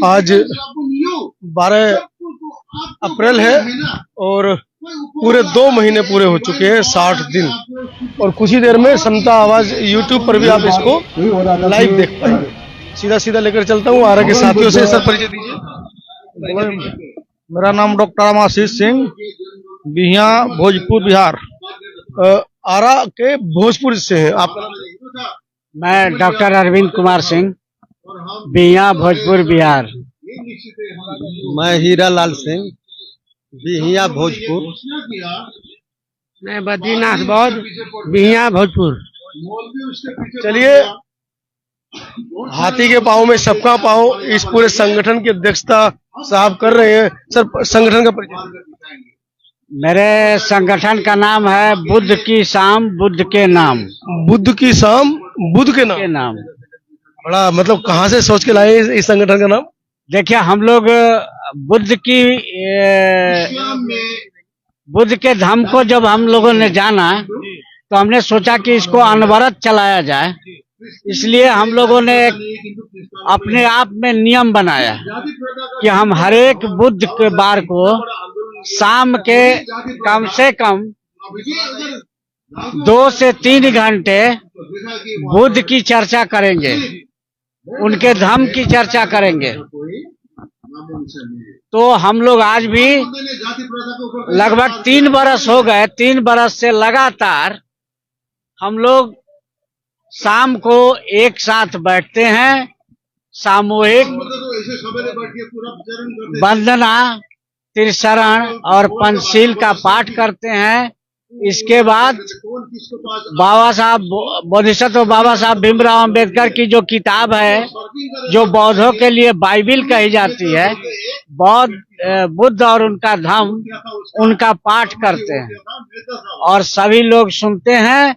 आज 12 अप्रैल है और पूरे 2 महीने पूरे हो चुके हैं, 60 दिन। और कुछ ही देर में समता आवाज यूट्यूब पर भी आप इसको लाइव देख पाएंगे। सीधा सीधा लेकर चलता हूँ आरा के साथियों से। सर परिचय दीजिए। मेरा नाम डॉक्टर आशीष सिंह, बिहिया भोजपुर बिहार। आरा के भोजपुर से हैं आप? मैं डॉक्टर अरविंद कुमार सिंह, बिहिया भोजपुर बिहार। मैं हीरा लाल सिंह, बिहिया भोजपुर। मैं बद्रीनाथ बौद्ध, बिहिया भोजपुर। चलिए, हाथी के पाँव में सबका पाँव, इस पूरे संगठन की अध्यक्षता साहब कर रहे हैं। सर, संगठन का परिचय। मेरे संगठन का नाम है बुद्ध की शाम बुद्ध के नाम। बुद्ध की शाम बुद्ध के नाम। बड़ा मतलब कहाँ से सोच के लाए इस संगठन का नाम? देखिए, हम लोग बुद्ध के धर्म को जब हम लोगों ने जाना तो हमने सोचा कि इसको अनवरत चलाया जाए। इसलिए हम लोगों ने अपने आप में नियम बनाया कि हम हर एक बुद्ध के बार को शाम के कम से कम 2 से 3 घंटे बुद्ध की चर्चा करेंगे, उनके धर्म की चर्चा करेंगे। तो हम लोग आज भी लगभग 3 बरस हो गए, 3 बरस से लगातार हम लोग शाम को एक साथ बैठते हैं, सामूहिक वंदना, त्रिशरण और पंचशील का पाठ करते हैं। इसके बाद बाबा साहब बोधिसत्व बाबा साहब भीमराव अंबेडकर की जो किताब है, जो बौद्धों के लिए बाइबिल कही जाती है, बुद्ध और उनका धर्म, उनका पाठ करते हैं और सभी लोग सुनते हैं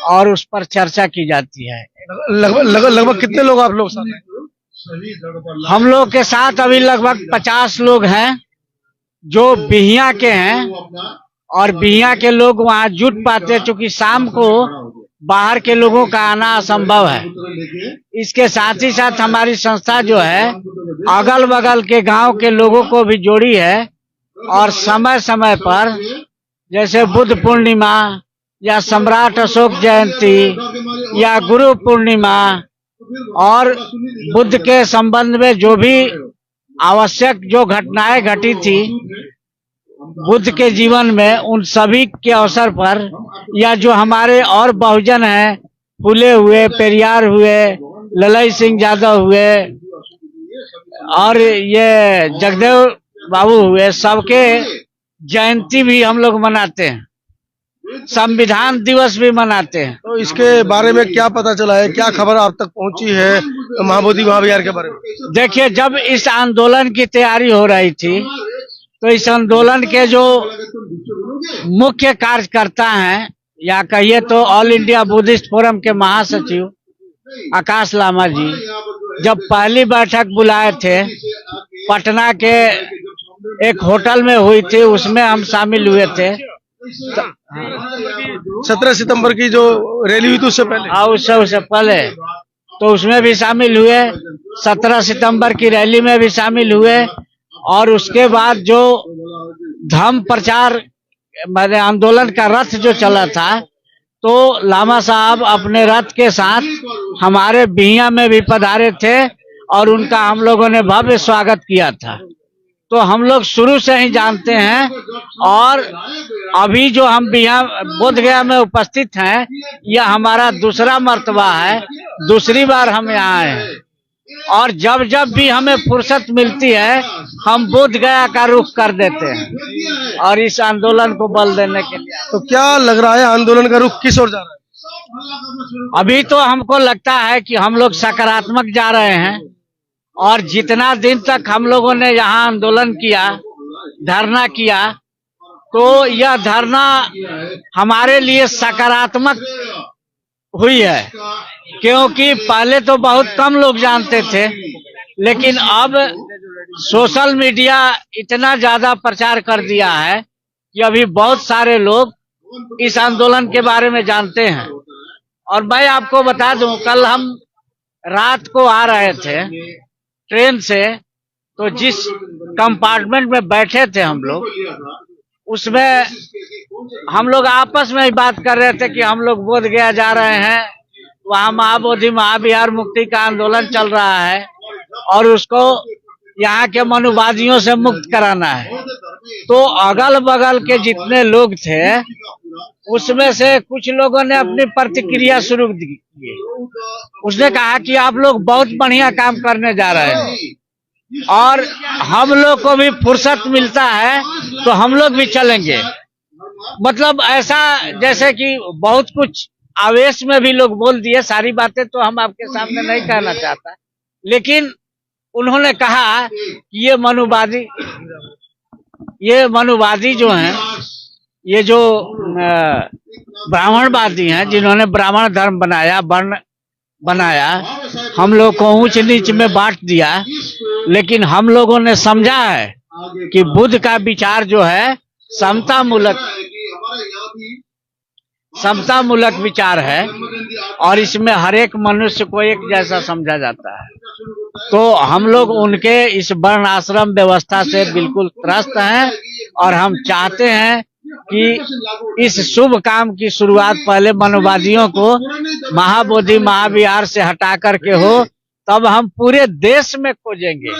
और उस पर चर्चा की जाती है। लगभग कितने लोग आप लोग साथ हैं? हम लोग के साथ अभी लगभग 50 लोग हैं जो बिहिया के हैं, और बिहिया के लोग वहाँ जुट पाते हैं क्योंकि शाम को बाहर के लोगों का आना असंभव है। इसके साथ ही साथ हमारी संस्था जो है अगल बगल के गांव के लोगों को भी जोड़ी है, और समय समय पर जैसे बुद्ध पूर्णिमा या सम्राट अशोक जयंती या गुरु पूर्णिमा और बुद्ध के संबंध में जो भी आवश्यक जो घटनाएं घटी थी बुद्ध के जीवन में, उन सभी के अवसर पर, या जो हमारे और बहुजन हैं, फूले हुए, पेरियार हुए, ललई सिंह यादव हुए और ये जगदेव बाबू हुए, सबके जयंती भी हम लोग मनाते हैं, संविधान दिवस भी मनाते हैं। तो इसके बारे में क्या पता चला है, क्या खबर आप तक पहुंची है महाबोधि महाविहार के बारे में? देखिए, जब इस आंदोलन की तैयारी हो रही थी तो इस आंदोलन के जो मुख्य कार्यकर्ता हैं, या कहिए तो ऑल इंडिया बुद्धिस्ट फोरम के महासचिव आकाश लामा जी, जब पहली बैठक बुलाए थे, पटना के एक होटल में हुई थी, उसमें हम शामिल हुए थे। 17 सितंबर की जो रैली हुई थी उससे पहले? उससे पहले तो उसमें भी शामिल हुए, 17 सितंबर की रैली में भी शामिल हुए। और उसके बाद जो धम्म प्रचार आंदोलन का रथ जो चला था, तो लामा साहब अपने रथ के साथ हमारे बिहिया में भी पधारे थे और उनका हम लोगों ने भव्य स्वागत किया था। तो हम लोग शुरू से ही जानते हैं, और अभी जो हम बिहिया बोधगया में उपस्थित हैं, यह हमारा दूसरा मर्तबा है, दूसरी बार हम यहाँ आए हैं। और जब जब भी हमें फुर्सत मिलती है हम बोधगया का रुख कर देते हैं और इस आंदोलन को बल देने के लिए। तो क्या लग रहा है, आंदोलन का रुख किस ओर जा रहा है? अभी तो हमको लगता है कि हम लोग सकारात्मक जा रहे हैं, और जितना दिन तक हम लोगों ने यहाँ आंदोलन किया, धरना किया, तो यह धरना हमारे लिए सकारात्मक हुई है, क्योंकि पहले तो बहुत कम लोग जानते थे, लेकिन अब सोशल मीडिया इतना ज्यादा प्रचार कर दिया है कि अभी बहुत सारे लोग इस आंदोलन के बारे में जानते हैं। और मैं आपको बता दूं, कल हम रात को आ रहे थे ट्रेन से, तो जिस कंपार्टमेंट में बैठे थे हम लोग, उसमें हम लोग आपस में ही बात कर रहे थे कि हम लोग बोध गया जा रहे हैं, वहाँ महाबोधि महाविहार मुक्ति का आंदोलन चल रहा है और उसको यहाँ के मनुवादियों से मुक्त कराना है। तो अगल बगल के जितने लोग थे उसमें से कुछ लोगों ने अपनी प्रतिक्रिया शुरू की। उसने कहा कि आप लोग बहुत बढ़िया काम करने जा रहे हैं और हम लोग को भी फुर्सत मिलता है तो हम लोग भी चलेंगे। मतलब ऐसा जैसे कि बहुत कुछ आवेश में भी लोग बोल दिए। सारी बातें तो हम आपके सामने नहीं कहना चाहता, लेकिन उन्होंने कहा कि ये मनुवादी जो हैं, ये जो ब्राह्मणवादी हैं, जिन्होंने ब्राह्मण धर्म बनाया, वर्ण बनाया, हम लोग को ऊंच नीच में बांट दिया, लेकिन हम लोगों ने समझा है कि बुद्ध का विचार जो है समतामूलक विचार है और इसमें हर एक मनुष्य को एक जैसा समझा जाता है। तो हम लोग उनके इस वर्ण आश्रम व्यवस्था से बिल्कुल त्रस्त हैं और हम चाहते हैं कि इस शुभ काम की शुरुआत पहले मनुवादियों को महाबोधि महाविहार से हटा करके हो, तब हम पूरे देश में खोजेंगे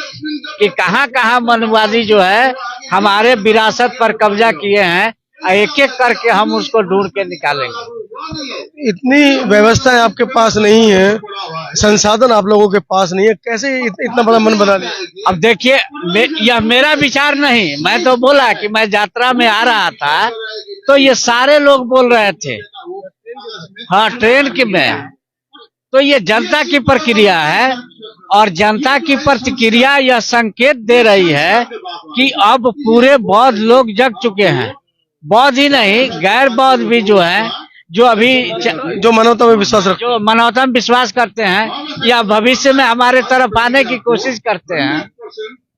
कि कहाँ कहाँ मनुवादी जो है हमारे विरासत पर कब्जा किए हैं, एक एक करके हम उसको ढूंढ के निकालेंगे। इतनी व्यवस्थाएं आपके पास नहीं है, संसाधन आप लोगों के पास नहीं है, कैसे इतना बड़ा मन बना लिया? अब देखिए, यह मेरा विचार नहीं, मैं तो बोला कि मैं यात्रा में आ रहा था तो ये सारे लोग बोल रहे थे, हाँ ट्रेन की में, तो ये जनता की प्रक्रिया है और जनता की प्रतिक्रिया यह संकेत दे रही है कि अब पूरे बौद्ध लोग जग चुके हैं। बौद्ध ही नहीं, गैर बौद्ध भी जो है, जो अभी जो मानवता में विश्वास करते हैं या भविष्य में हमारे तरफ आने की कोशिश करते हैं,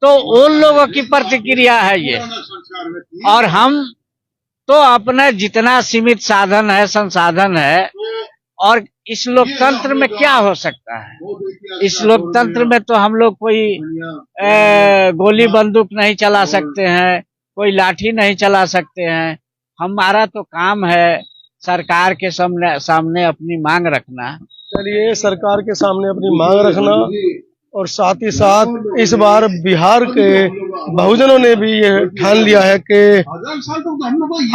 तो उन लोगों की प्रतिक्रिया है ये। और हम तो अपने जितना सीमित साधन है, संसाधन है, और इस लोकतंत्र में क्या हो सकता है? इस लोकतंत्र में तो हम लोग कोई गोली बंदूक नहीं चला सकते हैं, कोई लाठी नहीं चला सकते हैं। हमारा तो काम है सरकार के सामने अपनी मांग रखना। चलिए, सरकार के सामने अपनी मांग रखना, और साथ ही साथ इस बार बिहार के बहुजनों ने भी ये ठान लिया है कि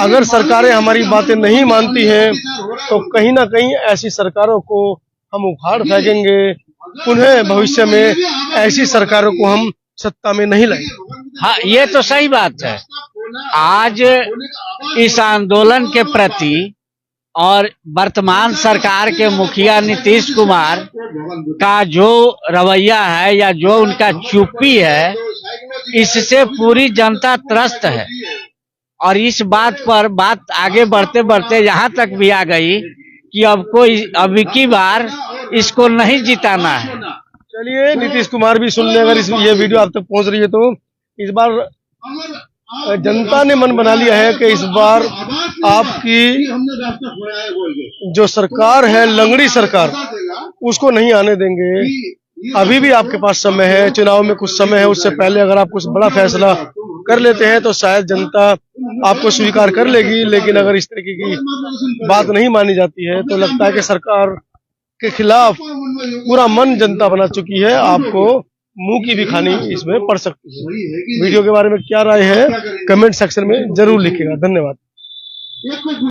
अगर सरकारें हमारी बातें नहीं मानती हैं तो कहीं ना कहीं ऐसी सरकारों को हम उखाड़ फेंकेंगे, उन्हें भविष्य में ऐसी सरकारों को हम सत्ता में नहीं लाएंगे। हाँ, ये तो सही बात है। आज इस आंदोलन के प्रति और वर्तमान सरकार के मुखिया नीतीश कुमार का जो रवैया है या जो उनका चुप्पी है, इससे पूरी जनता त्रस्त है। और इस बात पर बात आगे बढ़ते बढ़ते यहाँ तक भी आ गई कि अब की बार इसको नहीं जिताना है। चलिए, नीतीश कुमार भी सुन ले, अगर ये वीडियो आप तक पहुंच रही है तो इस बार जनता ने मन बना लिया है कि इस बार आपकी जो सरकार है, लंगड़ी सरकार, उसको नहीं आने देंगे। अभी भी आपके पास समय है, चुनाव में कुछ समय है, उससे पहले अगर आप कुछ बड़ा फैसला कर लेते हैं तो शायद जनता आपको स्वीकार कर लेगी। लेकिन अगर इस तरीके की बात नहीं मानी जाती है तो लगता है कि सरकार के खिलाफ पूरा मन जनता बना चुकी है, आपको मुंह की भी खानी इसमें पड़ सकती है। वीडियो के बारे में क्या राय है कमेंट सेक्शन में जरूर लिखिएगा। धन्यवाद।